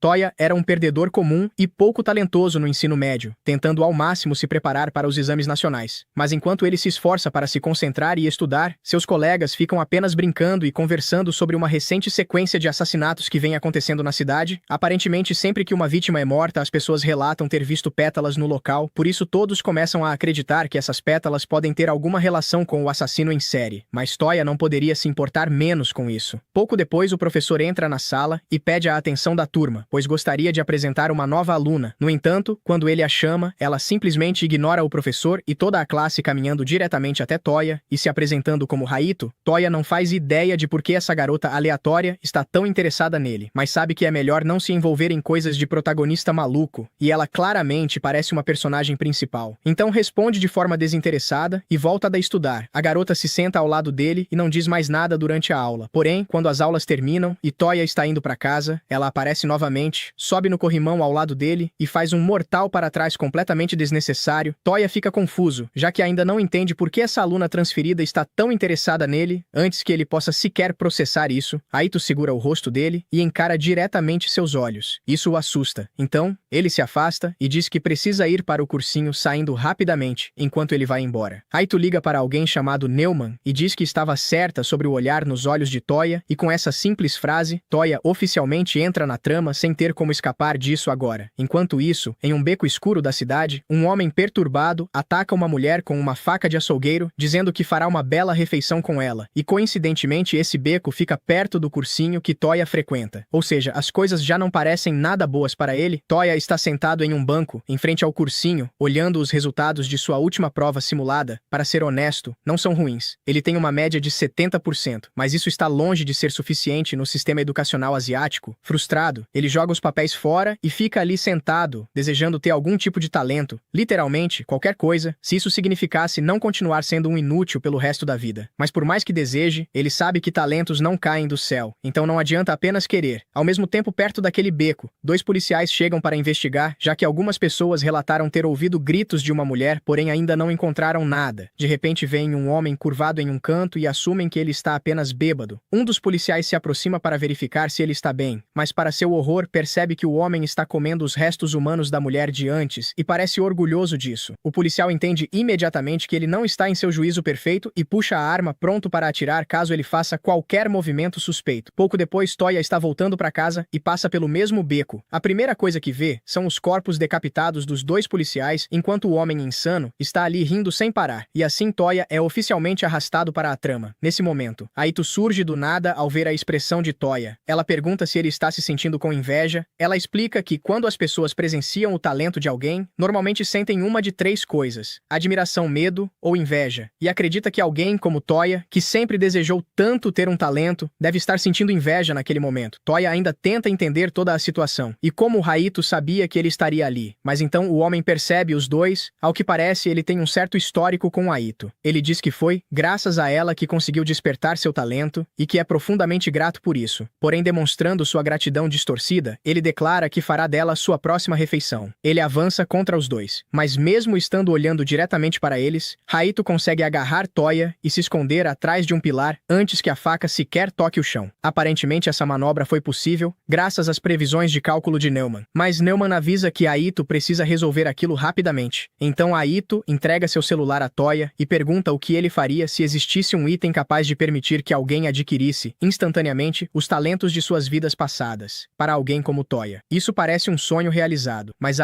Toya era um perdedor comum e pouco talentoso no ensino médio, tentando ao máximo se preparar para os exames nacionais. Mas enquanto ele se esforça para se concentrar e estudar, seus colegas ficam apenas brincando e conversando sobre uma recente sequência de assassinatos que vem acontecendo na cidade. Aparentemente, sempre que uma vítima é morta, as pessoas relatam ter visto pétalas no local, por isso todos começam a acreditar que essas pétalas podem ter alguma relação com o assassino em série. Mas Toya não poderia se importar menos com isso. Pouco depois, o professor entra na sala e pede a atenção da turma, pois gostaria de apresentar uma nova aluna. No entanto, quando ele a chama, ela simplesmente ignora o professor e toda a classe caminhando diretamente até Toya e se apresentando como Raito. Toya não faz ideia de por que essa garota aleatória está tão interessada nele, mas sabe que é melhor não se envolver em coisas de protagonista maluco, e ela claramente parece uma personagem principal. Então responde de forma desinteressada e volta a estudar. A garota se senta ao lado dele e não diz mais nada durante a aula. Porém, quando as aulas terminam e Toya está indo para casa, ela aparece novamente, sobe no corrimão ao lado dele e faz um mortal para trás completamente desnecessário. Toya fica confuso, já que ainda não entende por que essa aluna transferida está tão interessada nele. Antes que ele possa sequer processar isso, Aito segura o rosto dele e encara diretamente seus olhos. Isso o assusta. Então, ele se afasta e diz que precisa ir para o cursinho, saindo rapidamente, enquanto ele vai embora. Aito liga para alguém chamado Neumann e diz que estava certa sobre o olhar nos olhos de Toya, e com essa simples frase, Toya oficialmente entra na trama sem ter como escapar disso agora. Enquanto isso, em um beco escuro da cidade, um homem perturbado ataca uma mulher com uma faca de açougueiro, dizendo que fará uma bela refeição com ela, e coincidentemente esse beco fica perto do cursinho que Toya frequenta. Ou seja, as coisas já não parecem nada boas para ele. Toya está sentado em um banco, em frente ao cursinho, olhando os resultados de sua última prova simulada. Para ser honesto, não são ruins. Ele tem uma média de 70%, mas isso está longe de ser suficiente no sistema educacional asiático. Frustrado, ele joga os papéis fora e fica ali sentado, desejando ter algum tipo de talento, literalmente qualquer coisa, se isso significasse não continuar sendo um inútil pelo resto da vida. Mas por mais que deseje, ele sabe que talentos não caem do céu, então não adianta apenas querer. Ao mesmo tempo, perto daquele beco, dois policiais chegam para investigar, já que algumas pessoas relataram ter ouvido gritos de uma mulher, porém ainda não encontraram nada. De repente vem um homem curvado em um canto e assumem que ele está apenas bêbado. Um dos policiais se aproxima para verificar se ele está bem, mas para seu horror percebe que o homem está comendo os restos humanos da mulher de antes e parece orgulhoso disso. O policial entende imediatamente que ele não está em seu juízo perfeito e puxa a arma pronto para atirar caso ele faça qualquer movimento suspeito. Pouco depois, Toya está voltando para casa e passa pelo mesmo beco. A primeira coisa que vê são os corpos decapitados dos dois policiais, enquanto o homem insano está ali rindo sem parar. E assim Toya é oficialmente arrastado para a trama. Nesse momento, Aito surge do nada ao ver a expressão de Toya. Ela pergunta se ele está se sentindo com inveja. Ela explica que quando as pessoas presenciam o talento de alguém, normalmente sentem uma de três coisas: admiração, medo ou inveja. E acredita que alguém como Toya, que sempre desejou tanto ter um talento, deve estar sentindo inveja naquele momento. Toya ainda tenta entender toda a situação e como Raito sabia que ele estaria ali. Mas então o homem percebe os dois. Ao que parece, ele tem um certo histórico com Aito. Ele diz que foi graças a ela que conseguiu despertar seu talento e que é profundamente grato por isso. Porém, demonstrando sua gratidão distorcida, ele declara que fará dela sua próxima refeição. Ele avança contra os dois, mas mesmo estando olhando diretamente para eles, Raito consegue agarrar Toya e se esconder atrás de um pilar antes que a faca sequer toque o chão. Aparentemente essa manobra foi possível graças às previsões de cálculo de Neumann, mas Neumann avisa que Aito precisa resolver aquilo rapidamente. Então Aito entrega seu celular a Toya e pergunta o que ele faria se existisse um item capaz de permitir que alguém adquirisse instantaneamente os talentos de suas vidas passadas. Para alguém como Toya, isso parece um sonho realizado, mas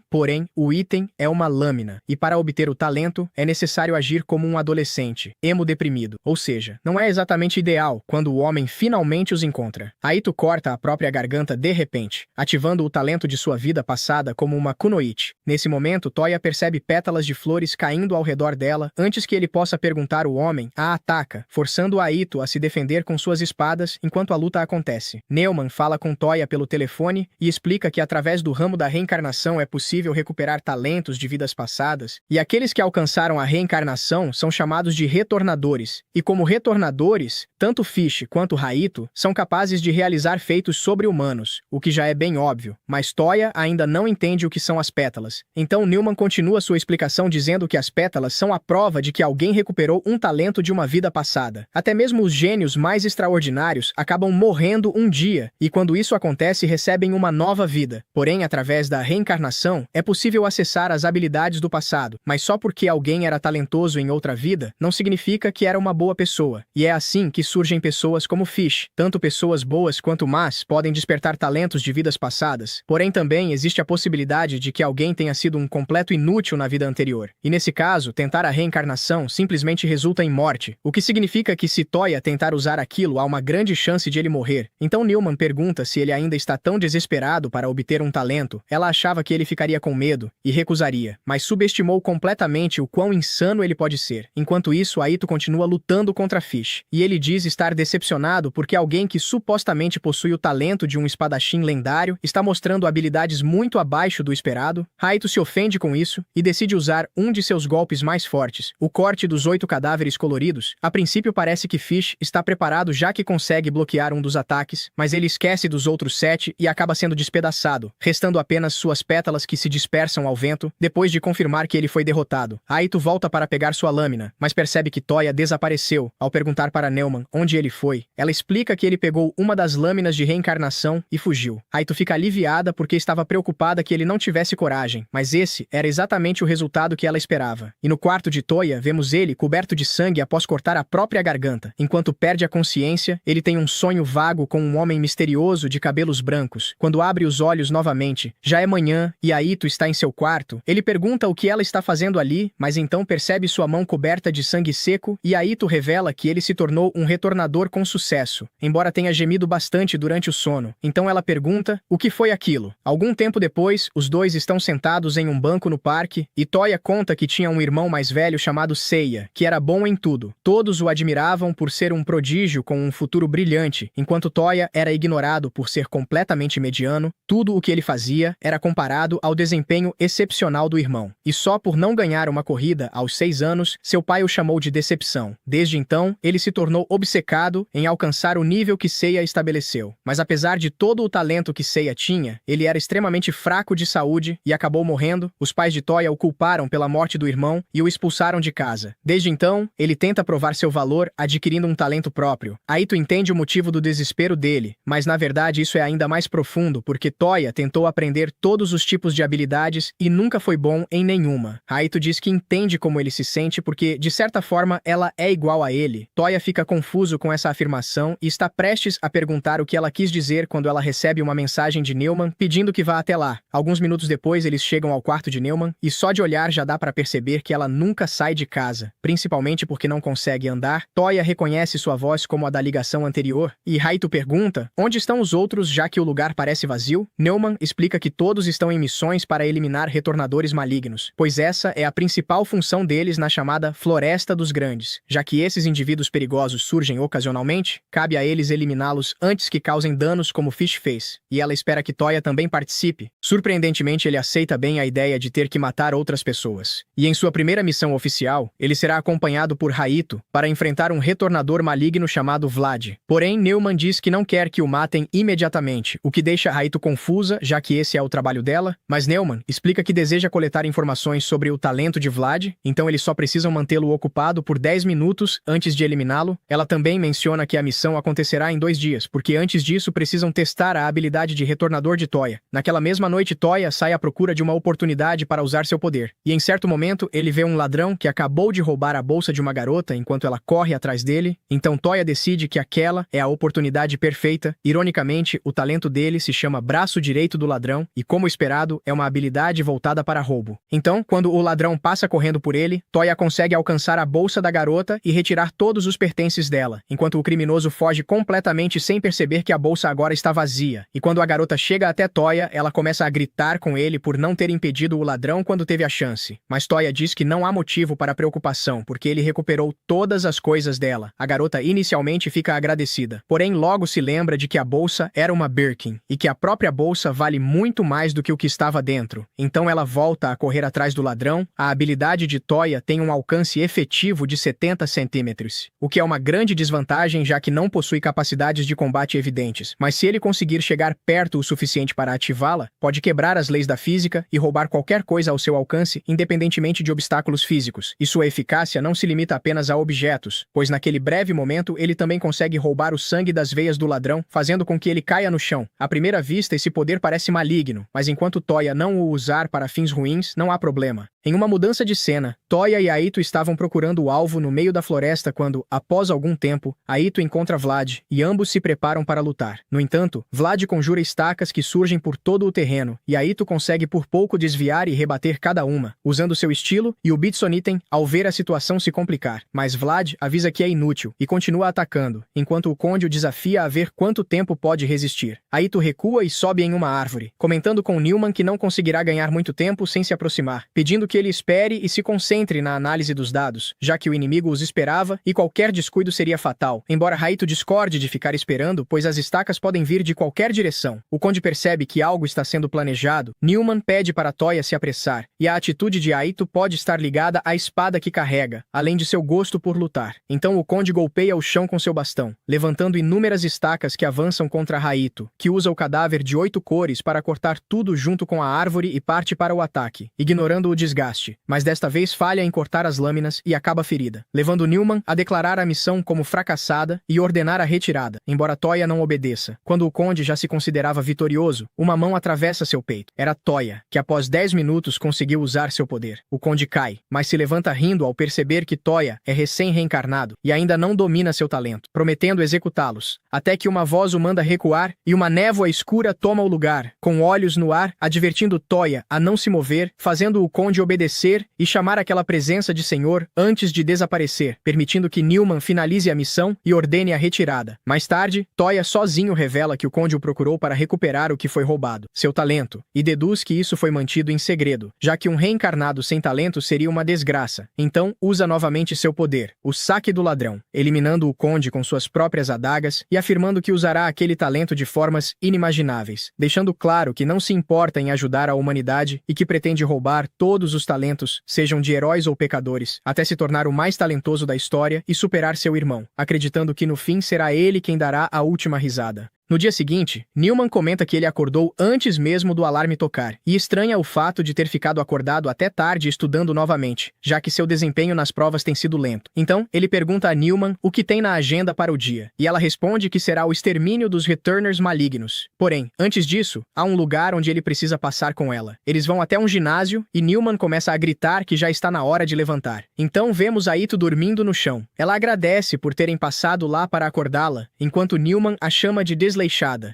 porém, o item é uma lâmina, e para obter o talento, é necessário agir como um adolescente, emo deprimido, ou seja, não é exatamente ideal quando o homem finalmente os encontra. Aito corta a própria garganta de repente, ativando o talento de sua vida passada como uma kunoichi. Nesse momento, Toya percebe pétalas de flores caindo ao redor dela. Antes que ele possa perguntar, o homem a ataca, forçando Aito a se defender com suas espadas enquanto a luta acontece. Neumann fala com Toya pelo telefone e explica que através do ramo da reencarnação é possível recuperar talentos de vidas passadas, e aqueles que alcançaram a reencarnação são chamados de retornadores, e como retornadores, tanto Fish quanto Raito são capazes de realizar feitos sobre-humanos, o que já é bem óbvio, mas Toya ainda não entende o que são as pétalas. Então Neumann continua sua explicação dizendo que as pétalas são a prova de que alguém recuperou um talento de uma vida passada. Até mesmo os gênios mais extraordinários acabam morrendo um dia, e quando isso acontece recebem uma nova vida. Porém, através da reencarnação, é possível acessar as habilidades do passado, mas só porque alguém era talentoso em outra vida, não significa que era uma boa pessoa. E é assim que surgem pessoas como Fish. Tanto pessoas boas quanto más podem despertar talentos de vidas passadas. Porém, também existe a possibilidade de que alguém tenha sido um completo inútil na vida anterior. E nesse caso, tentar a reencarnação simplesmente resulta em morte, o que significa que se Toya tentar usar aquilo, há uma grande chance de ele morrer. Então Newman pergunta se ele ainda está tão desesperado para obter um talento. Ela achava que ele ficaria com medo e recusaria, mas subestimou completamente o quão insano ele pode ser. Enquanto isso, Aito continua lutando contra Fish, e ele diz estar decepcionado porque alguém que supostamente possui o talento de um espadachim lendário está mostrando habilidades muito abaixo do esperado. Aito se ofende com isso e decide usar um de seus golpes mais fortes, o corte dos 8 cadáveres coloridos. A princípio parece que Fish está preparado já que consegue bloquear um dos ataques, mas ele esquece dos outros 7 e acaba sendo despedaçado, restando apenas suas pétalas que se dispersam ao vento, depois de confirmar que ele foi derrotado. Aito volta para pegar sua lâmina, mas percebe que Toya desapareceu. Ao perguntar para Newman onde ele foi, ela explica que ele pegou uma das lâminas de reencarnação e fugiu. Aito fica aliviada porque estava preocupada que ele não tivesse coragem, mas esse era exatamente o resultado que ela esperava. E no quarto de Toya, vemos ele coberto de sangue após cortar a própria garganta. Enquanto perde a consciência, ele tem um sonho vago com um homem misterioso de cabelos brancos. Quando abre os olhos novamente, já é manhã e Aito está em seu quarto. Ele pergunta o que ela está fazendo ali, mas então percebe sua mão coberta de sangue seco e Aito revela que ele se tornou um retornador com sucesso, embora tenha gemido bastante durante o sono. Então ela pergunta o que foi aquilo. Algum tempo depois, os dois estão sentados em um banco no parque e Toya conta que tinha um irmão mais velho chamado Seiya, que era bom em tudo. Todos o admiravam por ser um prodígio com um futuro brilhante, enquanto Toya era ignorado por ser completamente mediano. Tudo o que ele fazia era comparado ao desempenho excepcional do irmão. E só por não ganhar uma corrida aos 6 anos, seu pai o chamou de decepção. Desde então, ele se tornou obcecado em alcançar o nível que Seiya estabeleceu. Mas apesar de todo o talento que Seiya tinha, ele era extremamente fraco de saúde e acabou morrendo. Os pais de Toya o culparam pela morte do irmão e o expulsaram de casa. Desde então, ele tenta provar seu valor adquirindo um talento próprio. Aito entende o motivo do desespero dele, mas na verdade isso é ainda mais profundo porque Toya tentou aprender todos os tipos de habilidades e nunca foi bom em nenhuma. Aito diz que entende como ele se sente porque, de certa forma, ela é igual a ele. Toya fica confuso com essa afirmação e está prestes a perguntar o que ela quis dizer quando ela recebe uma mensagem de Newman pedindo que vá até lá. Alguns minutos depois, eles chegam ao quarto de Newman e só de olhar já dá para perceber que ela nunca sai de casa, principalmente porque não consegue andar. Toya reconhece sua voz como a da ligação anterior e Aito pergunta onde estão os outros já que o lugar parece vazio. Newman explica que todos estão em missões para eliminar retornadores malignos, pois essa é a principal função deles na chamada Floresta dos Grandes. Já que esses indivíduos perigosos surgem ocasionalmente, cabe a eles eliminá-los antes que causem danos como Fish fez, e ela espera que Toya também participe. Surpreendentemente, ele aceita bem a ideia de ter que matar outras pessoas. E em sua primeira missão oficial, ele será acompanhado por Aito para enfrentar um retornador maligno chamado Vlad. Porém, Newman diz que não quer que o matem imediatamente, o que deixa Aito confusa, já que esse é o trabalho dela, mas Newman explica que deseja coletar informações sobre o talento de Vlad, então eles só precisam mantê-lo ocupado por 10 minutos antes de eliminá-lo. Ela também menciona que a missão acontecerá em 2 dias, porque antes disso precisam testar a habilidade de retornador de Toya. Naquela mesma noite, Toya sai à procura de uma oportunidade para usar seu poder, e em certo momento ele vê um ladrão que acabou de roubar a bolsa de uma garota enquanto ela corre atrás dele, então Toya decide que aquela é a oportunidade perfeita. Ironicamente, o talento dele se chama Braço Direito do Ladrão, e como esperado, é uma habilidade voltada para roubo. Então, quando o ladrão passa correndo por ele, Toya consegue alcançar a bolsa da garota e retirar todos os pertences dela, enquanto o criminoso foge completamente sem perceber que a bolsa agora está vazia. E quando a garota chega até Toya, ela começa a gritar com ele por não ter impedido o ladrão quando teve a chance. Mas Toya diz que não há motivo para preocupação, porque ele recuperou todas as coisas dela. A garota inicialmente fica agradecida, porém logo se lembra de que a bolsa era uma Birkin, e que a própria bolsa vale muito mais do que o que estava dentro. Então ela volta a correr atrás do ladrão. A habilidade de Toya tem um alcance efetivo de 70 centímetros, o que é uma grande desvantagem já que não possui capacidades de combate evidentes, mas se ele conseguir chegar perto o suficiente para ativá-la, pode quebrar as leis da física e roubar qualquer coisa ao seu alcance, independentemente de obstáculos físicos. E sua eficácia não se limita apenas a objetos, pois naquele breve momento ele também consegue roubar o sangue das veias do ladrão, fazendo com que ele caia no chão. chão. À primeira vista, esse poder parece maligno, mas enquanto Toya não o usar para fins ruins, não há problema. Em uma mudança de cena, Toya e Aito estavam procurando o alvo no meio da floresta quando, após algum tempo, Aito encontra Vlad e ambos se preparam para lutar. No entanto, Vlad conjura estacas que surgem por todo o terreno e Aito consegue por pouco desviar e rebater cada uma, usando seu estilo, e o Bitsoniten, ao ver a situação se complicar. Mas Vlad avisa que é inútil e continua atacando, enquanto o Conde o desafia a ver quanto tempo pode resistir. Aito recua e sobe em uma árvore, comentando com Newman que não conseguirá ganhar muito tempo sem se aproximar, pedindo que ele espere e se concentre na análise dos dados, já que o inimigo os esperava e qualquer descuido seria fatal, embora Aito discorde de ficar esperando, pois as estacas podem vir de qualquer direção. O Conde percebe que algo está sendo planejado. Newman pede para Toya se apressar, e a atitude de Aito pode estar ligada à espada que carrega, além de seu gosto por lutar. Então o Conde golpeia o chão com seu bastão, levantando inúmeras estacas que avançam contra Aito, que usa o cadáver de 8 cores para cortar tudo junto com a árvore e parte para o ataque, ignorando o desgaste. Mas desta vez falha em cortar as lâminas e acaba ferida, levando Newman a declarar a missão como fracassada e ordenar a retirada, embora Toya não obedeça. Quando o Conde já se considerava vitorioso, uma mão atravessa seu peito. Era Toya, que após 10 minutos conseguiu usar seu poder. O Conde cai, mas se levanta rindo ao perceber que Toya é recém-reencarnado e ainda não domina seu talento, prometendo executá-los, até que uma voz o manda recuar e uma névoa escura toma o lugar, com olhos no ar, advertindo Toya a não se mover, fazendo o Conde obedecer e chamar aquela presença de Senhor antes de desaparecer, permitindo que Newman finalize a missão e ordene a retirada. Mais tarde, Toya sozinho revela que o Conde o procurou para recuperar o que foi roubado, seu talento, e deduz que isso foi mantido em segredo, já que um reencarnado sem talento seria uma desgraça. Então, usa novamente seu poder, o saque do ladrão, eliminando o Conde com suas próprias adagas e afirmando que usará aquele talento de formas inimagináveis, deixando claro que não se importa em ajudar a humanidade e que pretende roubar todos os talentos, sejam de heróis ou pecadores, até se tornar o mais talentoso da história e superar seu irmão, acreditando que no fim será ele quem dará a última risada. No dia seguinte, Newman comenta que ele acordou antes mesmo do alarme tocar e estranha o fato de ter ficado acordado até tarde estudando novamente, já que seu desempenho nas provas tem sido lento. Então, ele pergunta a Newman o que tem na agenda para o dia, e ela responde que será o extermínio dos Returners malignos. Porém, antes disso, há um lugar onde ele precisa passar com ela. Eles vão até um ginásio e Newman começa a gritar que já está na hora de levantar. Então vemos Aito dormindo no chão. Ela agradece por terem passado lá para acordá-la, enquanto Newman a chama de desleixada.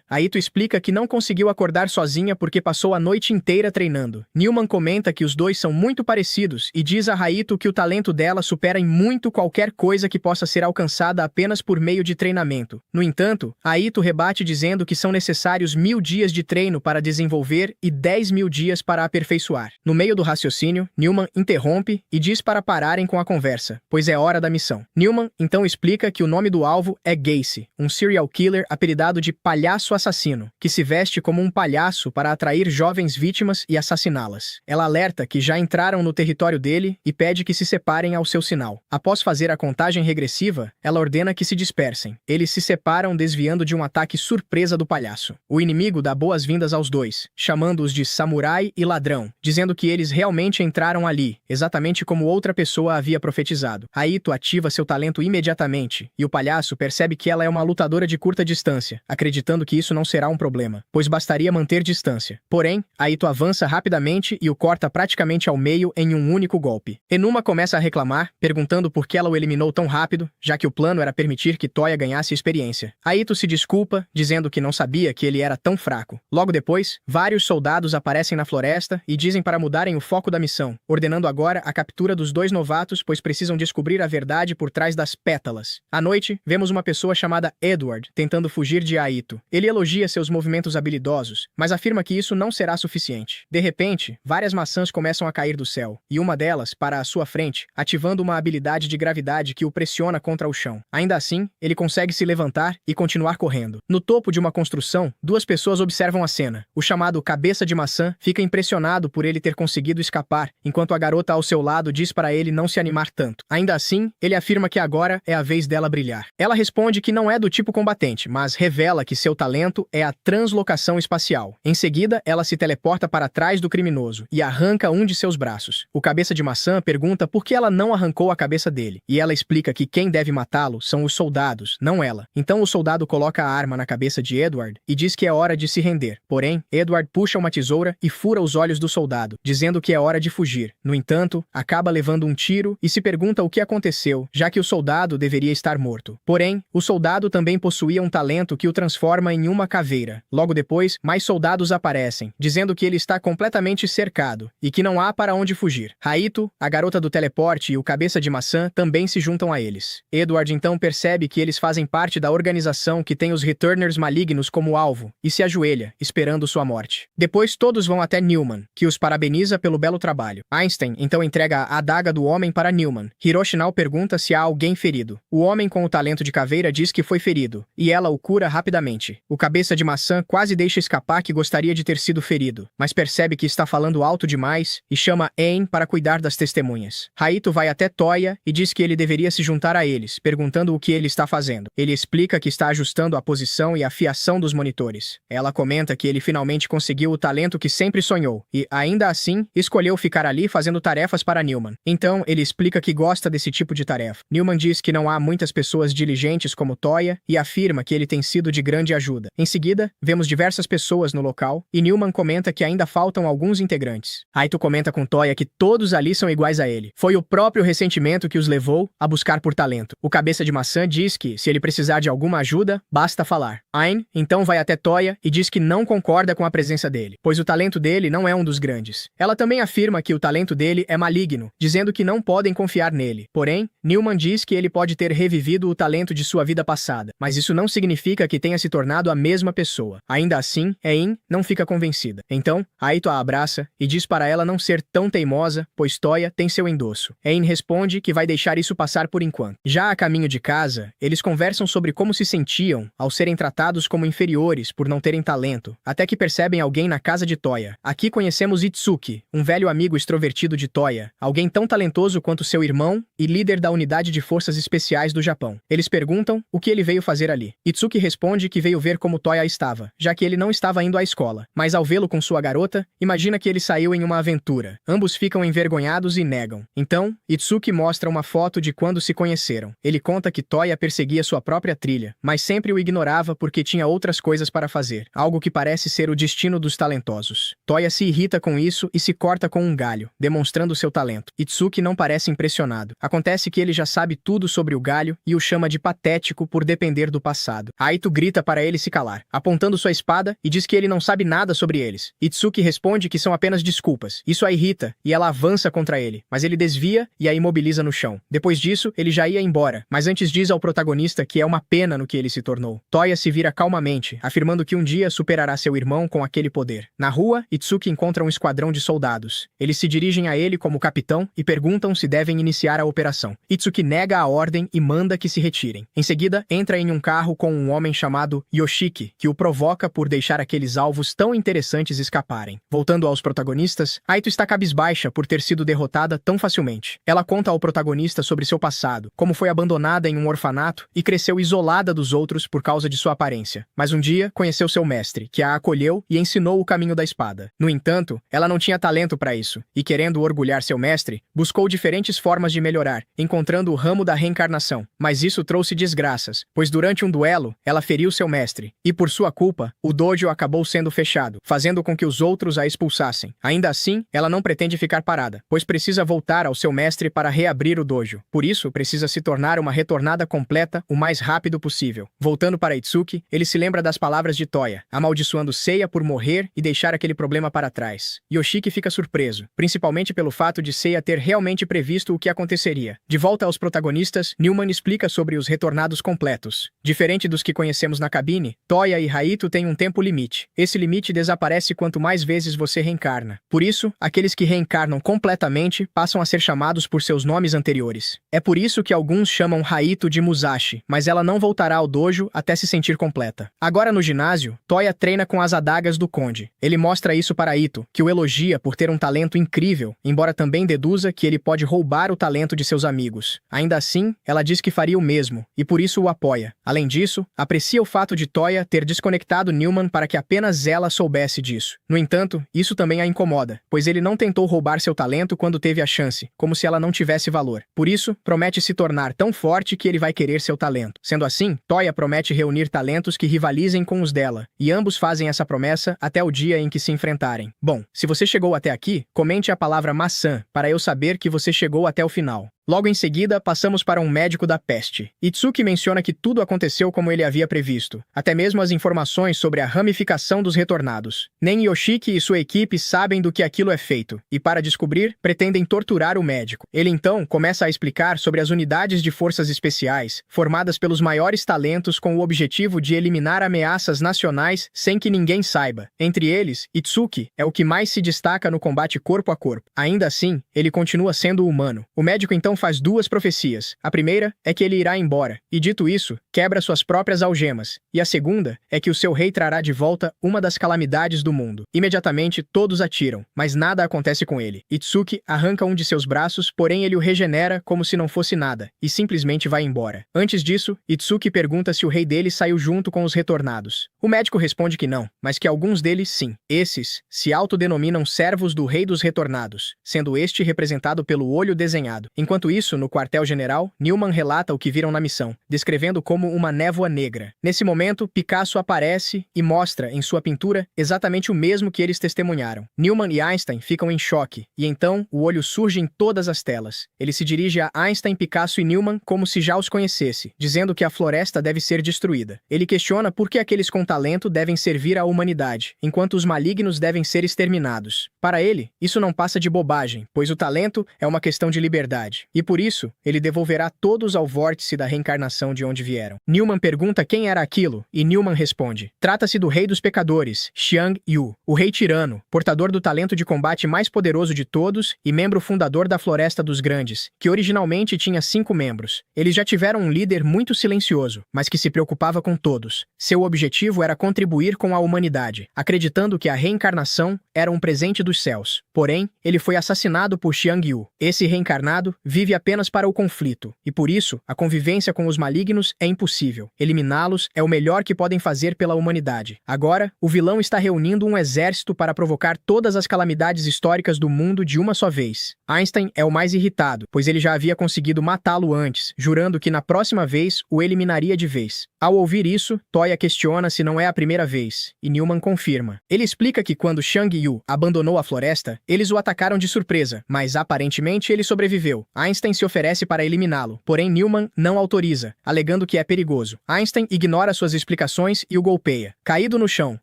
Aito explica que não conseguiu acordar sozinha porque passou a noite inteira treinando. Newman comenta que os dois são muito parecidos e diz a Aito que o talento dela supera em muito qualquer coisa que possa ser alcançada apenas por meio de treinamento. No entanto, Aito rebate dizendo que são necessários 1000 dias de treino para desenvolver e 10.000 dias para aperfeiçoar. No meio do raciocínio, Newman interrompe e diz para pararem com a conversa, pois é hora da missão. Newman então explica que o nome do alvo é Gacy, um serial killer apelidado de palhaço assassino, que se veste como um palhaço para atrair jovens vítimas e assassiná-las. Ela alerta que já entraram no território dele e pede que se separem ao seu sinal. Após fazer a contagem regressiva, ela ordena que se dispersem. Eles se separam desviando de um ataque surpresa do palhaço. O inimigo dá boas-vindas aos dois, chamando-os de samurai e ladrão, dizendo que eles realmente entraram ali, exatamente como outra pessoa havia profetizado. Aito ativa seu talento imediatamente, e o palhaço percebe que ela é uma lutadora de curta distância, acreditando que isso não será um problema, pois bastaria manter distância. Porém, Aito avança rapidamente e o corta praticamente ao meio em um único golpe. Enuma começa a reclamar, perguntando por que ela o eliminou tão rápido, já que o plano era permitir que Toya ganhasse experiência. Aito se desculpa, dizendo que não sabia que ele era tão fraco. Logo depois, vários soldados aparecem na floresta e dizem para mudarem o foco da missão, ordenando agora a captura dos 2 novatos, pois precisam descobrir a verdade por trás das pétalas. À noite, vemos uma pessoa chamada Edward tentando fugir de Aito. Ele elogia seus movimentos habilidosos, mas afirma que isso não será suficiente. De repente, várias maçãs começam a cair do céu, e uma delas para à sua frente, ativando uma habilidade de gravidade que o pressiona contra o chão. Ainda assim, ele consegue se levantar e continuar correndo. No topo de uma construção, 2 pessoas observam a cena. O chamado Cabeça de Maçã fica impressionado por ele ter conseguido escapar, enquanto a garota ao seu lado diz para ele não se animar tanto. Ainda assim, ele afirma que agora é a vez dela brilhar. Ela responde que não é do tipo combatente, mas revela revela que seu talento é a translocação espacial. Em seguida, ela se teleporta para trás do criminoso e arranca um de seus braços. O cabeça de maçã pergunta por que ela não arrancou a cabeça dele, e ela explica que quem deve matá-lo são os soldados, não ela. Então o soldado coloca a arma na cabeça de Edward e diz que é hora de se render. Porém, Edward puxa uma tesoura e fura os olhos do soldado, dizendo que é hora de fugir. No entanto, acaba levando um tiro e se pergunta o que aconteceu, já que o soldado deveria estar morto. Porém, o soldado também possuía um talento que o transforma em uma caveira. Logo depois, mais soldados aparecem, dizendo que ele está completamente cercado e que não há para onde fugir. Raito, a garota do teleporte e o cabeça de maçã também se juntam a eles. Edward então percebe que eles fazem parte da organização que tem os Returners malignos como alvo e se ajoelha, esperando sua morte. Depois todos vão até Newman, que os parabeniza pelo belo trabalho. Einstein então entrega a adaga do homem para Newman. Hiroshinal pergunta se há alguém ferido. O homem com o talento de caveira diz que foi ferido, e ela o cura rapidamente. O cabeça de maçã quase deixa escapar que gostaria de ter sido ferido, mas percebe que está falando alto demais e chama Aang para cuidar das testemunhas. Raito vai até Toya e diz que ele deveria se juntar a eles, perguntando o que ele está fazendo. Ele explica que está ajustando a posição e a fiação dos monitores. Ela comenta que ele finalmente conseguiu o talento que sempre sonhou, e, ainda assim, escolheu ficar ali fazendo tarefas para Newman. Então, ele explica que gosta desse tipo de tarefa. Newman diz que não há muitas pessoas diligentes como Toya e afirma que ele tem sido de grande ajuda. Em seguida, vemos diversas pessoas no local e Newman comenta que ainda faltam alguns integrantes. Raito comenta com Toya que todos ali são iguais a ele. Foi o próprio ressentimento que os levou a buscar por talento. O cabeça de maçã diz que, se ele precisar de alguma ajuda, basta falar. Aang então vai até Toya e diz que não concorda com a presença dele, pois o talento dele não é um dos grandes. Ela também afirma que o talento dele é maligno, dizendo que não podem confiar nele. Porém, Newman diz que ele pode ter revivido o talento de sua vida passada, mas isso não significa que tenha se tornado a mesma pessoa. Ainda assim, Aang não fica convencida. Então, Aito a abraça e diz para ela não ser tão teimosa, pois Toya tem seu endosso. Aang responde que vai deixar isso passar por enquanto. Já a caminho de casa, eles conversam sobre como se sentiam ao serem tratados como inferiores por não terem talento, até que percebem alguém na casa de Toya. Aqui conhecemos Itsuki, um velho amigo extrovertido de Toya, alguém tão talentoso quanto seu irmão e líder da unidade de forças especiais do Japão. Eles perguntam o que ele veio fazer ali. Itsuki responde que veio ver como Toya estava, já que ele não estava indo à escola, mas ao vê-lo com sua garota, imagina que ele saiu em uma aventura. Ambos ficam envergonhados e negam. Então, Itsuki mostra uma foto de quando se conheceram. Ele conta que Toya perseguia sua própria trilha, mas sempre o ignorava porque tinha outras coisas para fazer, algo que parece ser o destino dos talentosos. Toya se irrita com isso e se corta com um galho, demonstrando seu talento. Itsuki não parece impressionado. Acontece que ele já sabe tudo sobre o galho e o chama de patético por depender do passado. Aito grita para ele se calar, apontando sua espada e diz que ele não sabe nada sobre eles. Itsuki responde que são apenas desculpas. Isso a irrita e ela avança contra ele, mas ele desvia e a imobiliza no chão. Depois disso, ele já ia embora, mas antes diz ao protagonista que é uma pena no que ele se tornou. Toya se vira calmamente, afirmando que um dia superará seu irmão com aquele poder. Na rua, Itsuki encontra um esquadrão de soldados. Eles se dirigem a ele como capitão e perguntam se devem iniciar a operação. Itsuki nega a ordem e manda que se retirem. Em seguida, entra em um carro com um homem chamado Yoshiki, que o provoca por deixar aqueles alvos tão interessantes escaparem. Voltando aos protagonistas, Aito está cabisbaixa por ter sido derrotada tão facilmente. Ela conta ao protagonista sobre seu passado, como foi abandonada em um orfanato e cresceu isolada dos outros por causa de sua aparência. Mas um dia, conheceu seu mestre, que a acolheu e ensinou o caminho da espada. No entanto, ela não tinha talento para isso, e querendo orgulhar seu mestre, buscou diferentes formas de melhorar, encontrando o ramo da reencarnação. Mas isso trouxe desgraças, pois durante um duelo, ela feriu seu mestre, e por sua culpa, o dojo acabou sendo fechado, fazendo com que os outros a expulsassem. Ainda assim, ela não pretende ficar parada, pois precisa voltar ao seu mestre para reabrir o dojo. Por isso, precisa se tornar uma retornada completa o mais rápido possível. Voltando para Itsuki, ele se lembra das palavras de Toya, amaldiçoando Seiya por morrer e deixar aquele problema para trás. Yoshiki fica surpreso, principalmente pelo fato de Seiya ter realmente previsto o que aconteceria. De volta aos protagonistas, Newman explica sobre os retornados completos. Diferente dos que conhecemos na cabine, Toya e Raito têm um tempo limite. Esse limite desaparece quanto mais vezes você reencarna. Por isso, aqueles que reencarnam completamente passam a ser chamados por seus nomes anteriores. É por isso que alguns chamam Raito de Musashi, mas ela não voltará ao dojo até se sentir completa. Agora no ginásio, Toya treina com as adagas do Conde. Ele mostra isso para Ito, que o elogia por ter um talento incrível, embora também deduza que ele pode roubar o talento de seus amigos. Ainda assim, ela diz que faria o mesmo, e por isso o apoia. Além disso, aprecia o fato de Toya ter desconectado Newman para que apenas ela soubesse disso. No entanto, isso também a incomoda, pois ele não tentou roubar seu talento quando teve a chance, como se ela não tivesse valor. Por isso, promete se tornar tão forte que ele vai querer seu talento. Sendo assim, Toya promete reunir talentos que rivalizem com os dela, e ambos fazem essa promessa até o dia em que se enfrentarem. Bom, se você chegou até aqui, comente a palavra maçã, para eu saber que você chegou até o final. Logo em seguida, passamos para um médico da peste. Itsuki menciona que tudo aconteceu como ele havia previsto, até mesmo as informações sobre a ramificação dos retornados. Nem Yoshiki e sua equipe sabem do que aquilo é feito, e para descobrir, pretendem torturar o médico. Ele então começa a explicar sobre as unidades de forças especiais, formadas pelos maiores talentos com o objetivo de eliminar ameaças nacionais sem que ninguém saiba. Entre eles, Itsuki é o que mais se destaca no combate corpo a corpo. Ainda assim, ele continua sendo humano. O médico então faz duas profecias. A primeira é que ele irá embora, e dito isso, quebra suas próprias algemas. E a segunda é que o seu rei trará de volta uma das calamidades do mundo. Imediatamente, todos atiram, mas nada acontece com ele. Itsuki arranca um de seus braços, porém ele o regenera como se não fosse nada, e simplesmente vai embora. Antes disso, Itsuki pergunta se o rei dele saiu junto com os retornados. O médico responde que não, mas que alguns deles sim. Esses se autodenominam servos do rei dos retornados, sendo este representado pelo olho desenhado. Enquanto isso, no quartel-general, Newman relata o que viram na missão, descrevendo como uma névoa negra. Nesse momento, Picasso aparece e mostra em sua pintura exatamente o mesmo que eles testemunharam. Newman e Einstein ficam em choque, e então o olho surge em todas as telas. Ele se dirige a Einstein, Picasso e Newman como se já os conhecesse, dizendo que a floresta deve ser destruída. Ele questiona por que aqueles com talento devem servir à humanidade, enquanto os malignos devem ser exterminados. Para ele, isso não passa de bobagem, pois o talento é uma questão de liberdade. E por isso, ele devolverá todos ao vórtice da reencarnação de onde vieram. Newman pergunta quem era aquilo, e Newman responde: trata-se do rei dos pecadores, Xiang Yu, o rei tirano, portador do talento de combate mais poderoso de todos e membro fundador da Floresta dos Grandes, que originalmente tinha 5 membros. Eles já tiveram um líder muito silencioso, mas que se preocupava com todos. Seu objetivo era contribuir com a humanidade, acreditando que a reencarnação era um presente dos céus. Porém, ele foi assassinado por Xiang Yu. Esse reencarnado vive apenas para o conflito, e por isso, a convivência com os malignos é impossível. Eliminá-los é o melhor que podem fazer pela humanidade. Agora, o vilão está reunindo um exército para provocar todas as calamidades históricas do mundo de uma só vez. Einstein é o mais irritado, pois ele já havia conseguido matá-lo antes, jurando que na próxima vez o eliminaria de vez. Ao ouvir isso, Toya questiona se não é a primeira vez, e Newman confirma. Ele explica que quando Xiang Yu abandonou a floresta, eles o atacaram de surpresa, mas aparentemente ele sobreviveu. Einstein se oferece para eliminá-lo, porém Newman não autoriza, alegando que é perigoso. Einstein ignora suas explicações e o golpeia. Caído no chão,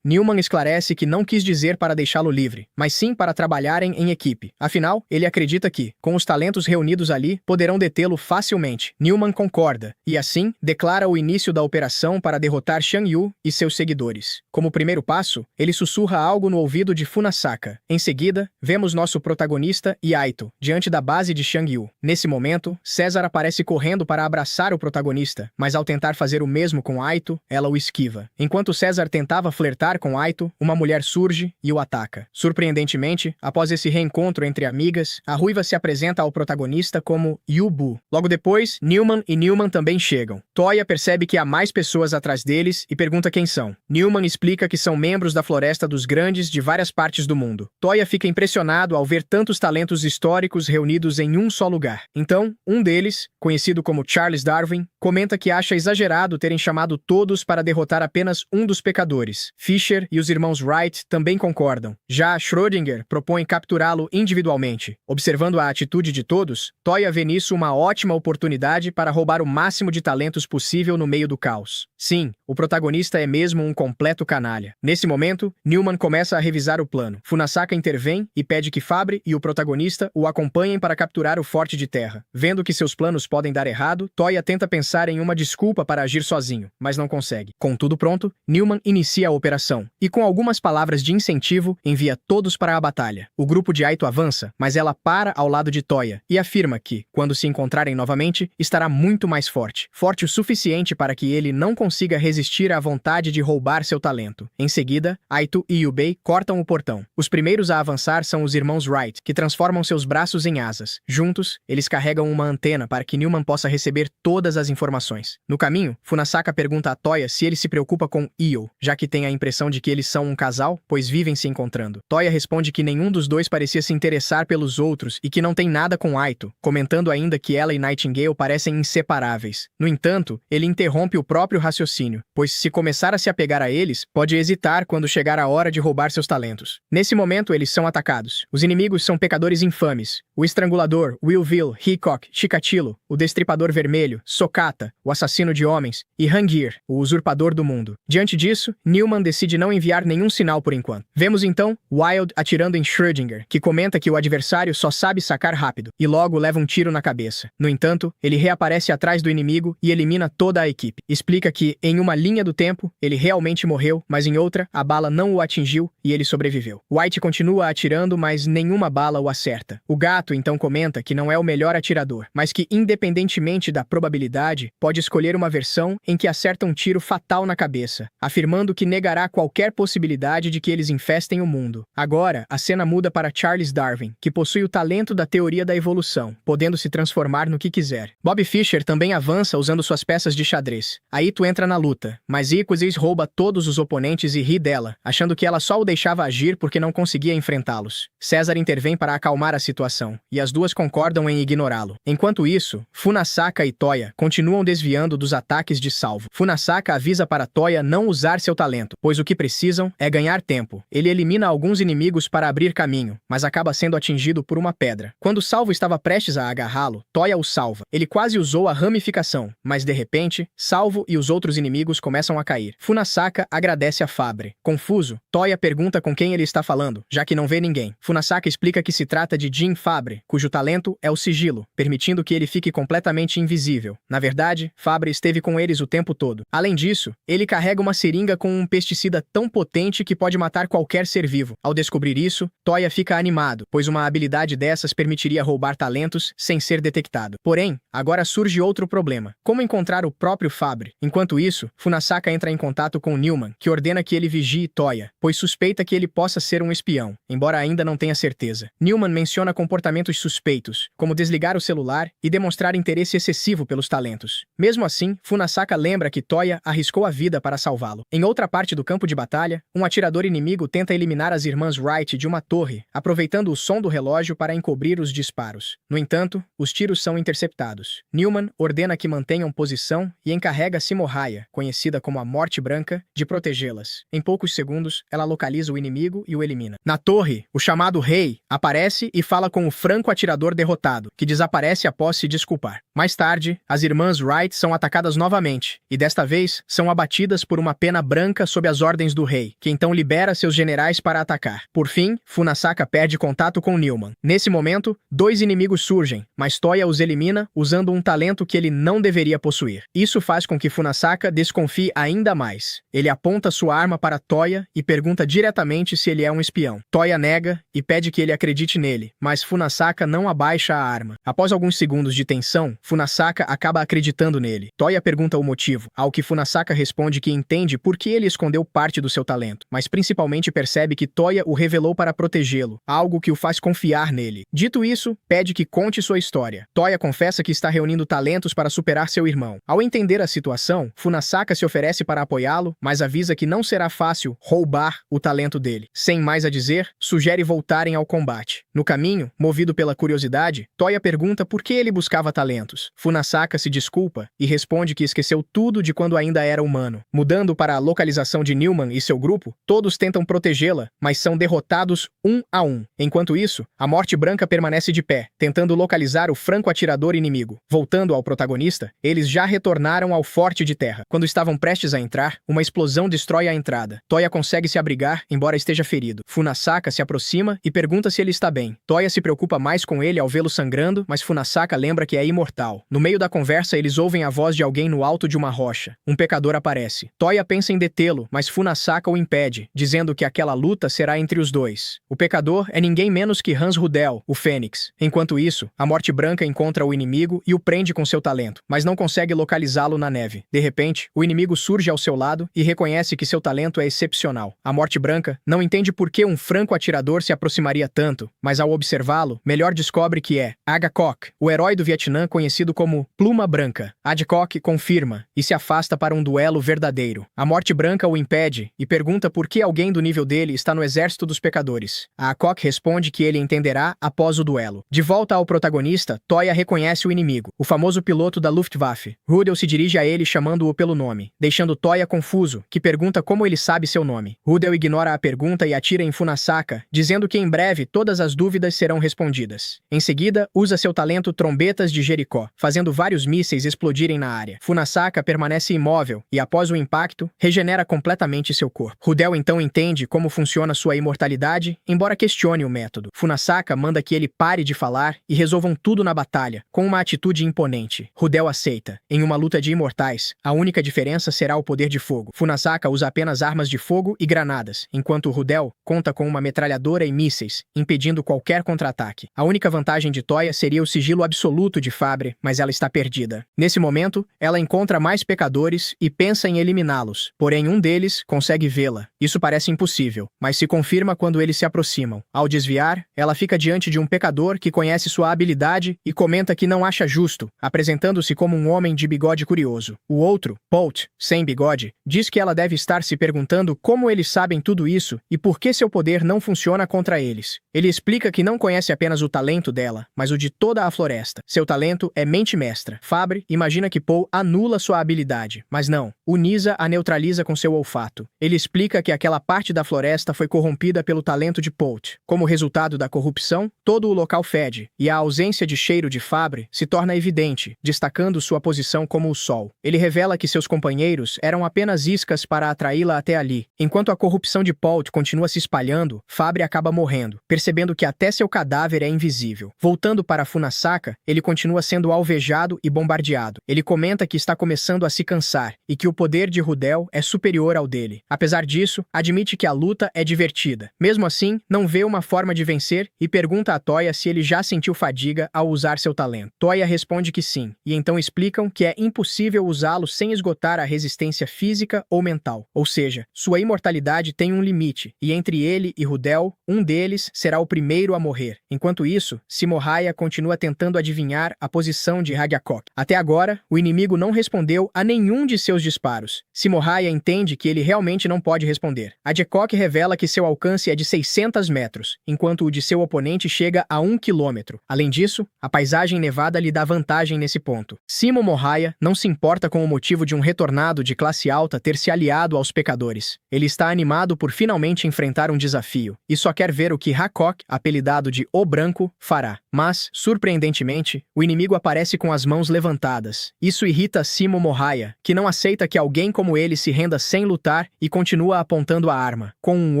Newman esclarece que não quis dizer para deixá-lo livre, mas sim para trabalharem em equipe. Afinal, ele acredita que, com os talentos reunidos ali, poderão detê-lo facilmente. Newman concorda, e assim, declara o início da operação para derrotar Xiang Yu e seus seguidores. Como primeiro passo, ele sussurra algo no ouvido de Funasaka. Em seguida, vemos nosso protagonista e Aito, diante da base de Xiang Yu. Nesse momento, César aparece correndo para abraçar o protagonista, mas ao tentar fazer o mesmo com Aito, ela o esquiva. Enquanto César tentava flertar com Aito, uma mulher surge e o ataca. Surpreendentemente, após esse reencontro entre amigas, a ruiva se apresenta ao protagonista como Yubu. Logo depois, Newman e Newman também chegam. Toya percebe que há mais pessoas atrás deles e pergunta quem são. Newman explica que são membros da Floresta dos Grandes de várias partes do mundo. Toya fica impressionado ao ver tantos talentos históricos reunidos em um só lugar. Então, um deles, conhecido como Charles Darwin, comenta que acha exagerado terem chamado todos para derrotar apenas um dos pecadores. Fisher e os irmãos Wright também concordam. Já Schrödinger propõe capturá-lo individualmente. Observando a atitude de todos, Toya vê nisso uma ótima oportunidade para roubar o máximo de talentos possível no meio do caos. Sim, o protagonista é mesmo um completo canalha. Nesse momento, Newman começa a revisar o plano. Funasaka intervém e pede que Fabre e o protagonista o acompanhem para capturar o Forte de Terra. Vendo que seus planos podem dar errado, Toya tenta pensar em uma desculpa para agir sozinho, mas não consegue. Com tudo pronto, Newman inicia a operação, e com algumas palavras de incentivo, envia todos para a batalha. O grupo de Aito avança, mas ela para ao lado de Toya, e afirma que, quando se encontrarem novamente, estará muito mais forte. Forte o suficiente para que ele não consiga resistir à vontade de roubar seu talento. Em seguida, Aito e Yubei cortam o portão. Os primeiros a avançar são os irmãos Wright, que transformam seus braços em asas. Juntos, eles eles carregam uma antena para que Newman possa receber todas as informações. No caminho, Funasaka pergunta a Toya se ele se preocupa com Io, já que tem a impressão de que eles são um casal, pois vivem se encontrando. Toya responde que nenhum dos dois parecia se interessar pelos outros e que não tem nada com Aito, comentando ainda que ela e Nightingale parecem inseparáveis. No entanto, ele interrompe o próprio raciocínio, pois se começar a se apegar a eles, pode hesitar quando chegar a hora de roubar seus talentos. Nesse momento, eles são atacados. Os inimigos são pecadores infames. O Estrangulador, Willville, Hickok, Chikatilo, o Destripador Vermelho, Sokata, o Assassino de Homens, e Hangir, o Usurpador do Mundo. Diante disso, Newman decide não enviar nenhum sinal por enquanto. Vemos então Wild atirando em Schrödinger, que comenta que o adversário só sabe sacar rápido, e logo leva um tiro na cabeça. No entanto, ele reaparece atrás do inimigo e elimina toda a equipe. Explica que, em uma linha do tempo, ele realmente morreu, mas em outra, a bala não o atingiu e ele sobreviveu. White continua atirando, mas nenhuma bala o acerta. O gato então comenta que não é o melhor atirador, mas que, independentemente da probabilidade, pode escolher uma versão em que acerta um tiro fatal na cabeça, afirmando que negará qualquer possibilidade de que eles infestem o mundo. Agora, a cena muda para Charles Darwin, que possui o talento da teoria da evolução, podendo se transformar no que quiser. Bob Fischer também avança usando suas peças de xadrez. Aito entra na luta, mas Iquizes rouba todos os oponentes e ri dela, achando que ela só o deixava agir porque não conseguia enfrentá-los. César intervém para acalmar a situação, e as duas concordam em ignorá-lo. Enquanto isso, Funasaka e Toya continuam desviando dos ataques de Salvo. Funasaka avisa para Toya não usar seu talento, pois o que precisam é ganhar tempo. Ele elimina alguns inimigos para abrir caminho, mas acaba sendo atingido por uma pedra. Quando Salvo estava prestes a agarrá-lo, Toya o salva. Ele quase usou a ramificação, mas de repente, Salvo e os outros inimigos começam a cair. Funasaka agradece a Fabre. Confuso, Toya pergunta com quem ele está falando, já que não vê ninguém. Funasaka explica que se trata de Jim Fabre, cujo talento é o sigilo, permitindo que ele fique completamente invisível. Na verdade, Fabre esteve com eles o tempo todo. Além disso, ele carrega uma seringa com um pesticida tão potente que pode matar qualquer ser vivo. Ao descobrir isso, Toya fica animado, pois uma habilidade dessas permitiria roubar talentos sem ser detectado. Porém, agora surge outro problema. Como encontrar o próprio Fabre? Enquanto isso, Funasaka entra em contato com Newman, que ordena que ele vigie Toya, pois suspeita que ele possa ser um espião, embora ainda não tenha certeza. Newman menciona comportamentos suspeitos, como desligar o celular e demonstrar interesse excessivo pelos talentos. Mesmo assim, Funasaka lembra que Toya arriscou a vida para salvá-lo. Em outra parte do campo de batalha, um atirador inimigo tenta eliminar as irmãs Wright de uma torre, aproveitando o som do relógio para encobrir os disparos. No entanto, os tiros são interceptados. Newman ordena que mantenham posição e encarrega Simohaya, conhecida como a Morte Branca, de protegê-las. Em poucos segundos, ela localiza o inimigo e o elimina. Na torre, o chamado Rei aparece e fala com o franco-atirador derrotado, que desaparece após se desculpar. Mais tarde, as irmãs Wright são atacadas novamente, e desta vez são abatidas por uma pena branca sob as ordens do rei, que então libera seus generais para atacar. Por fim, Funasaka perde contato com Newman. Nesse momento, dois inimigos surgem, mas Toya os elimina usando um talento que ele não deveria possuir. Isso faz com que Funasaka desconfie ainda mais. Ele aponta sua arma para Toya e pergunta diretamente se ele é um espião. Toya nega e pede que ele acredite nele, mas Funasaka não abaixa a arma. Após alguns segundos de tensão, Funasaka acaba acreditando nele. Toya pergunta o motivo, ao que Funasaka responde que entende por que ele escondeu parte do seu talento, mas principalmente percebe que Toya o revelou para protegê-lo, algo que o faz confiar nele. Dito isso, pede que conte sua história. Toya confessa que está reunindo talentos para superar seu irmão. Ao entender a situação, Funasaka se oferece para apoiá-lo, mas avisa que não será fácil roubar o talento dele. Sem mais a dizer, sugere voltarem ao combate. No caminho, movido pela curiosidade, Toya pergunta por que ele buscava talentos. Funasaka se desculpa e responde que esqueceu tudo de quando ainda era humano. Mudando para a localização de Newman e seu grupo, todos tentam protegê-la, mas são derrotados um a um. Enquanto isso, a Morte Branca permanece de pé, tentando localizar o franco-atirador inimigo. Voltando ao protagonista, eles já retornaram ao forte de terra. Quando estavam prestes a entrar, uma explosão destrói a entrada. Toya consegue se abrigar, embora esteja ferido. Funasaka se aproxima e pergunta se ele está bem. Toya se preocupa mais com ele ao vê-lo sangrando, mas Funasaka lembra que é imortal. No meio da conversa, eles ouvem a voz de alguém no alto de uma rocha. Um pecador aparece. Toya pensa em detê-lo, mas Funasaka o impede, dizendo que aquela luta será entre os dois. O pecador é ninguém menos que Hans Rudel, o Fênix. Enquanto isso, a Morte Branca encontra o inimigo e o prende com seu talento, mas não consegue localizá-lo na neve. De repente, o inimigo surge ao seu lado e reconhece que seu talento é excepcional. A Morte Branca não entende por que um franco-atirador se aproximaria tanto, mas ao observá-lo, melhor descobre que é Adcock, o herói do Vietnã conhecido como Pluma Branca. Adcock confirma e se afasta para um duelo verdadeiro. A Morte Branca o impede e pergunta por que alguém do nível dele está no exército dos pecadores. Adcock responde que ele entenderá após o duelo. De volta ao protagonista, Toya reconhece o inimigo, o famoso piloto da Luftwaffe. Rudel se dirige a ele chamando-o pelo nome, deixando Toya confuso, que pergunta como ele sabe seu nome. Rudel ignora a pergunta e atira em Funasaka, dizendo que em breve todas as dúvidas serão respondidas. Em seguida, usa seu talento Trombetas de Jericó, fazendo vários mísseis explodirem na área. Funasaka permanece imóvel e, após o impacto, regenera completamente seu corpo. Rudel então entende como funciona sua imortalidade, embora questione o método. Funasaka manda que ele pare de falar e resolvam tudo na batalha, com uma atitude imponente. Rudel aceita. Em uma luta de imortais, a única diferença será o poder de fogo. Funasaka usa apenas armas de fogo e granadas, enquanto Rudel conta com uma metralhadora e mísseis, impedindo qualquer contra-ataque. A única vantagem de Toya seria o sigilo absoluto de Fabre, mas ela está perdida. Nesse momento, ela encontra mais pecadores e pensa em eliminá-los, porém um deles consegue vê-la. Isso parece impossível, mas se confirma quando eles se aproximam. Ao desviar, ela fica diante de um pecador que conhece sua habilidade e comenta que não acha justo, apresentando-se como um homem de bigode curioso. O outro, Polt, sem bigode, diz que ela deve estar se perguntando como eles sabem tudo isso e por que seu poder não funciona contra eles. Ele explica que não conhece apenas o talento dela, mas o de toda a floresta. Seu talento é mente mestra. Fabre imagina que Paul anula sua habilidade, mas não. Unisa a neutraliza com seu olfato. Ele explica que aquela parte da floresta foi corrompida pelo talento de Polt. Como resultado da corrupção, todo o local fede, e a ausência de cheiro de Fabre se torna evidente, destacando sua posição como o sol. Ele revela que seus companheiros eram apenas iscas para atraí-la até ali. Enquanto a corrupção de Polt continua se espalhando, Fabre acaba morrendo, percebendo que até seu cadáver é invisível. Voltando para Funasaka, ele continua sendo alvejado e bombardeado. Ele comenta que está começando a se cansar e que o poder de Rudel é superior ao dele. Apesar disso, admite que a luta é divertida. Mesmo assim, não vê uma forma de vencer e pergunta a Toya se ele já sentiu fadiga ao usar seu talento. Toya responde que sim, e então explicam que é impossível usá-lo sem esgotar a resistência física ou mental. Ou seja, sua imortalidade tem um limite, e entre ele e Rudel, um deles será o primeiro a morrer. Enquanto isso, Simohaya continua tentando adivinhar a posição de Adcock. Até agora, o inimigo não respondeu a nenhum de seus disparos. Simohaya entende que ele realmente não pode responder. Adcock revela que seu alcance é de 600 metros, enquanto o de seu oponente chega a 1 quilômetro. Além disso, a paisagem nevada lhe dá vantagem nesse ponto. Simo Mohaia não se importa com o motivo de um retornado de classe alta ter se aliado aos pecadores. Ele está animado por finalmente enfrentar um desafio, e só quer ver o que Adcock, apelidado de O Branco, fará. Mas, surpreendentemente, o inimigo aparece com as mãos levantadas. Isso irrita Simo Mohaia, que não aceita que alguém como ele se renda sem lutar e continua apontando a arma. Com um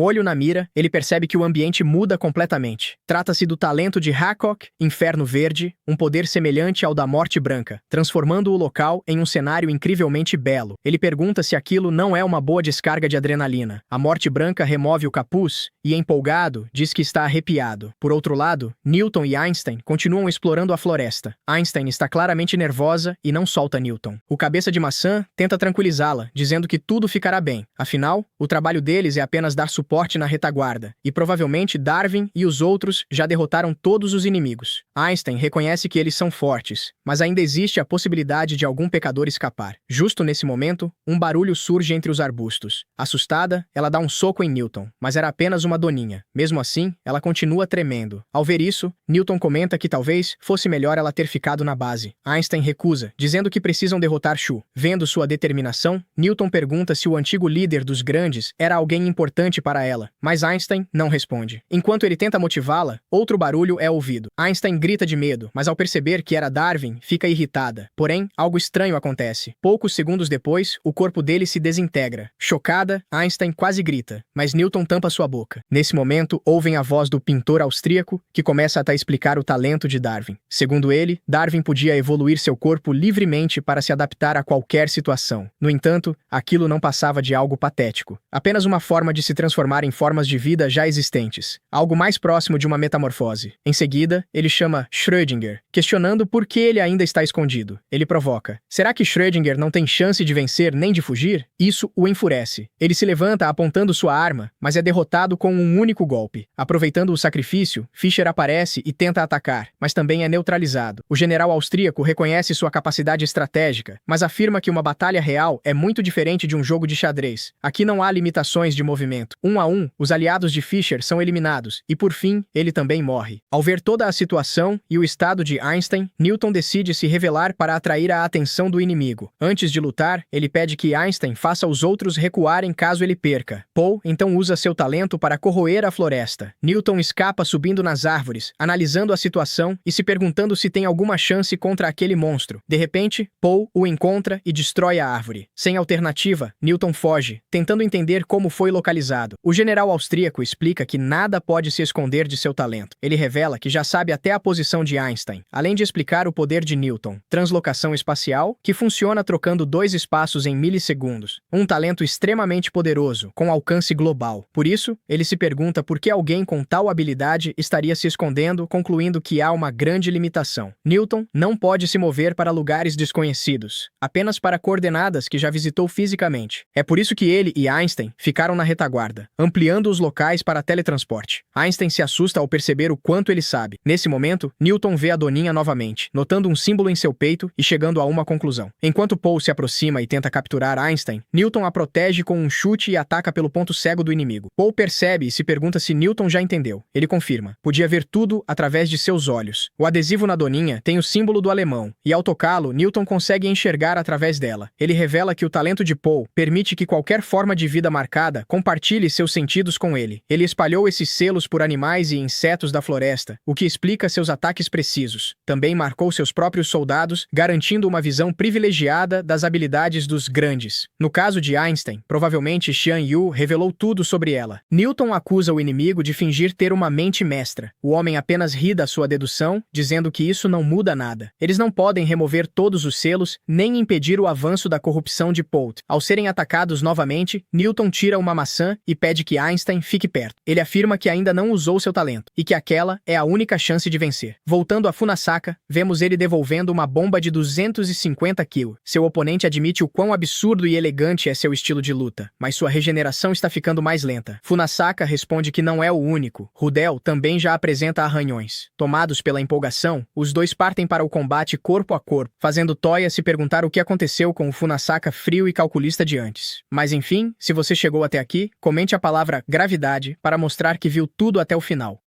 olho na mira, ele percebe que o ambiente muda completamente. Trata-se do talento de Adcock, Inferno Verde, um poder semelhante ao da Morte Branca, transformando o local em um cenário incrivelmente belo. Ele pergunta se aquilo não é uma boa descarga de adrenalina. A Morte Branca remove o capuz e, empolgado, diz que está arrepiado. Por outro lado, Newton e Einstein continuam explorando a floresta. Einstein está claramente nervosa e não solta Newton. O cabeça de maçã tenta tranquilizá-la, dizendo que tudo ficará bem. Afinal, o trabalho deles é apenas dar suporte na retaguarda, e provavelmente Darwin e os outros já derrotaram todos os inimigos. Einstein reconhece que eles são fortes, mas ainda existe a possibilidade de algum pecador escapar. Justo nesse momento, um barulho surge entre os arbustos. Assustada, ela dá um soco em Newton, mas era apenas uma doninha. Mesmo assim, ela continua tremendo. Ao ver isso, Newton comenta que talvez fosse melhor ela ter ficado na base. Einstein recusa, dizendo que precisam derrotar Shu. Vendo sua determinação, Newton pergunta se o antigo líder dos grandes era alguém importante para ela, mas Einstein não responde. Enquanto ele tenta motivá-la, outro barulho é ouvido. Einstein grita de medo, mas ao perceber que era Darwin, fica irritada. Porém, algo estranho acontece. Poucos segundos depois, o corpo dele se desintegra. Chocada, Einstein quase grita, mas Newton tampa sua boca. Nesse momento, ouvem a voz do pintor austríaco, que começa a explicar o talento de Darwin. Segundo ele, Darwin podia evoluir seu corpo livremente para se adaptar a qualquer situação. No entanto, aquilo não passava de algo patético. Apenas uma forma de se transformar em formas de vida já existentes. Algo mais próximo de uma metamorfose. Em seguida, ele chama Schrödinger, questionando por que ele ainda está escondido. Ele provoca. Será que Schrödinger não tem chance de vencer nem de fugir? Isso o enfurece. Ele se levanta apontando sua arma, mas é derrotado com um único golpe. Aproveitando o sacrifício, Fischer aparece e tenta atacar, nuclear, mas também é neutralizado. O general austríaco reconhece sua capacidade estratégica, mas afirma que uma batalha real é muito diferente de um jogo de xadrez. Aqui não há limitações de movimento. 1 a 1, os aliados de Fischer são eliminados, e por fim, ele também morre. Ao ver toda a situação e o estado de Einstein, Newton decide se revelar para atrair a atenção do inimigo. Antes de lutar, ele pede que Einstein faça os outros recuarem caso ele perca. Poe então usa seu talento para corroer a floresta. Newton escapa subindo nas árvores, analisando a situação e se perguntando se tem alguma chance contra aquele monstro. De repente, Poe o encontra e destrói a árvore. Sem alternativa, Newton foge, tentando entender como foi localizado. O general austríaco explica que nada pode se esconder de seu talento. Ele revela que já sabe até a posição de Einstein, além de explicar o poder de Newton. Translocação espacial, que funciona trocando dois espaços em milissegundos. Um talento extremamente poderoso, com alcance global. Por isso, ele se pergunta por que alguém com tal habilidade estaria se escondendo, concluindo que há uma grande limitação. Newton não pode se mover para lugares desconhecidos, apenas para coordenadas que já visitou fisicamente. É por isso que ele e Einstein ficaram na retaguarda, ampliando os locais para teletransporte. Einstein se assusta ao perceber o quanto ele sabe. Nesse momento, Newton vê a Doninha novamente, notando um símbolo em seu peito e chegando a uma conclusão. Enquanto Poe se aproxima e tenta capturar Einstein, Newton a protege com um chute e ataca pelo ponto cego do inimigo. Poe percebe e se pergunta se Newton já entendeu. Ele confirma. Podia ver tudo através de seus olhos. O adesivo na Doninha tem o símbolo do alemão, e ao tocá-lo, Newton consegue enxergar através dela. Ele revela que o talento de Poe permite que qualquer forma de vida marcada compartilhe seus sentidos com ele. Ele espalhou esses selos por animais e insetos da floresta, o que explica seus ataques precisos. Também marcou seus próprios soldados, garantindo uma visão privilegiada das habilidades dos grandes. No caso de Einstein, provavelmente Xian Yu revelou tudo sobre ela. Newton acusa o inimigo de fingir ter uma mente mestra. O homem apenas ri da sua dedução, dizendo que isso não muda nada. Eles não podem remover todos os selos, nem impedir o avanço da corrupção de Poe. Ao serem atacados novamente, Newton tira uma maçã e pede que Einstein fique perto. Ele afirma que ainda não usou seu talento, e que aquela é a única chance de vencer. Voltando a Funasaka, vemos ele devolvendo uma bomba de 250 kg. Seu oponente admite o quão absurdo e elegante é seu estilo de luta, mas sua regeneração está ficando mais lenta. Funasaka responde que não é o único. Rudel também já apresenta arranhões. Tomados pela empolgação, os dois partem para o combate corpo a corpo, fazendo Toya se perguntar o que aconteceu com o Funasaka frio e calculista de antes. Mas enfim, se você chegou até aqui, comente a palavra gravidade para mostrar que viu tudo até o final.